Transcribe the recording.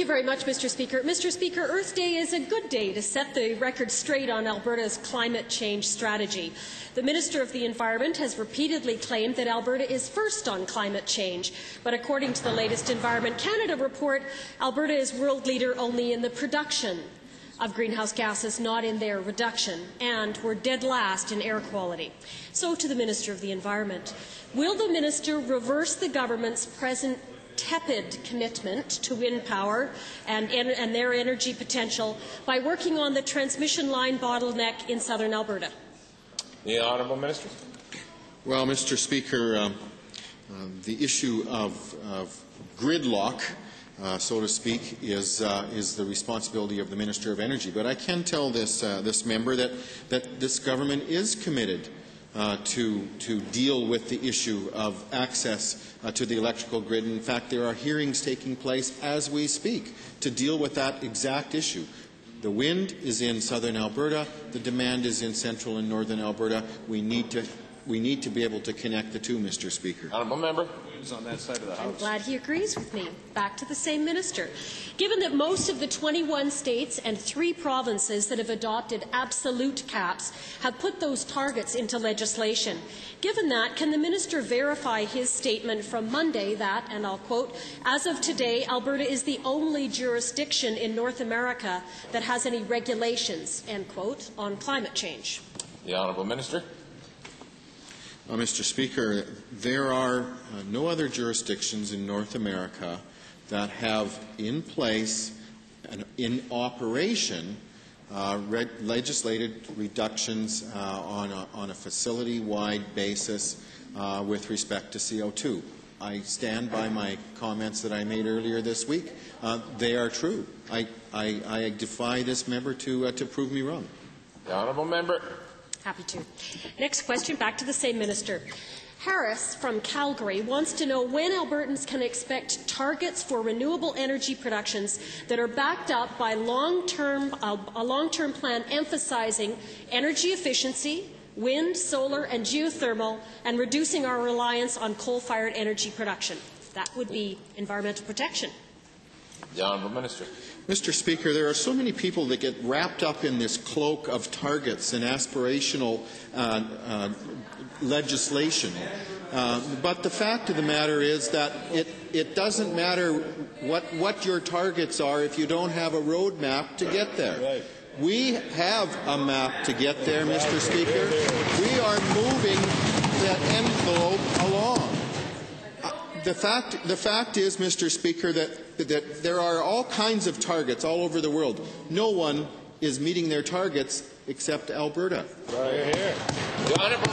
you very much, Mr. Speaker. Mr. Speaker, Earth Day is a good day to set the record straight on Alberta's climate change strategy. The Minister of the Environment has repeatedly claimed that Alberta is first on climate change, but according to the latest Environment Canada report, Alberta is world leader only in the production of greenhouse gases, not in their reduction, and we're dead last in air quality. So to the Minister of the Environment, will the Minister reverse the government's present tepid commitment to wind power and their energy potential by working on the transmission line bottleneck in southern Alberta? The Honourable Minister. Well, Mr. Speaker, the issue of gridlock, so to speak, is the responsibility of the Minister of Energy. But I can tell this member that this government is committed to deal with the issue of access to the electrical grid. In fact, there are hearings taking place as we speak to deal with that exact issue. The wind is in southern Alberta. The demand is in central and northern Alberta. We need to be able to connect the two, Mr. Speaker. Honourable member. On that side of the House. I'm glad he agrees with me. Back to the same minister. Given that most of the 21 states and 3 provinces that have adopted absolute caps have put those targets into legislation, given that, can the minister verify his statement from Monday that, and I'll quote, "As of today, Alberta is the only jurisdiction in North America that has any regulations," end quote, on climate change? The Honourable Minister. Mr. Speaker, there are no other jurisdictions in North America that have in place and in operation legislated reductions on a facility-wide basis with respect to CO2. I stand by my comments that I made earlier this week. They are true. I defy this member to prove me wrong. The Honourable Member. Happy to. Next question, back to the same minister. Harris from Calgary wants to know when Albertans can expect targets for renewable energy productions that are backed up by a long-term plan emphasizing energy efficiency, wind, solar and geothermal, and reducing our reliance on coal-fired energy production. That would be environmental protection. The Honourable Minister. Mr. Speaker, there are so many people that get wrapped up in this cloak of targets and aspirational legislation. But the fact of the matter is that it doesn't matter what your targets are if you don't have a road map to get there. Right. We have a map to get there, Mr. Speaker. We are moving that envelope along. The fact is, Mr. Speaker, that there are all kinds of targets all over the world. No one is meeting their targets except Alberta. Right here.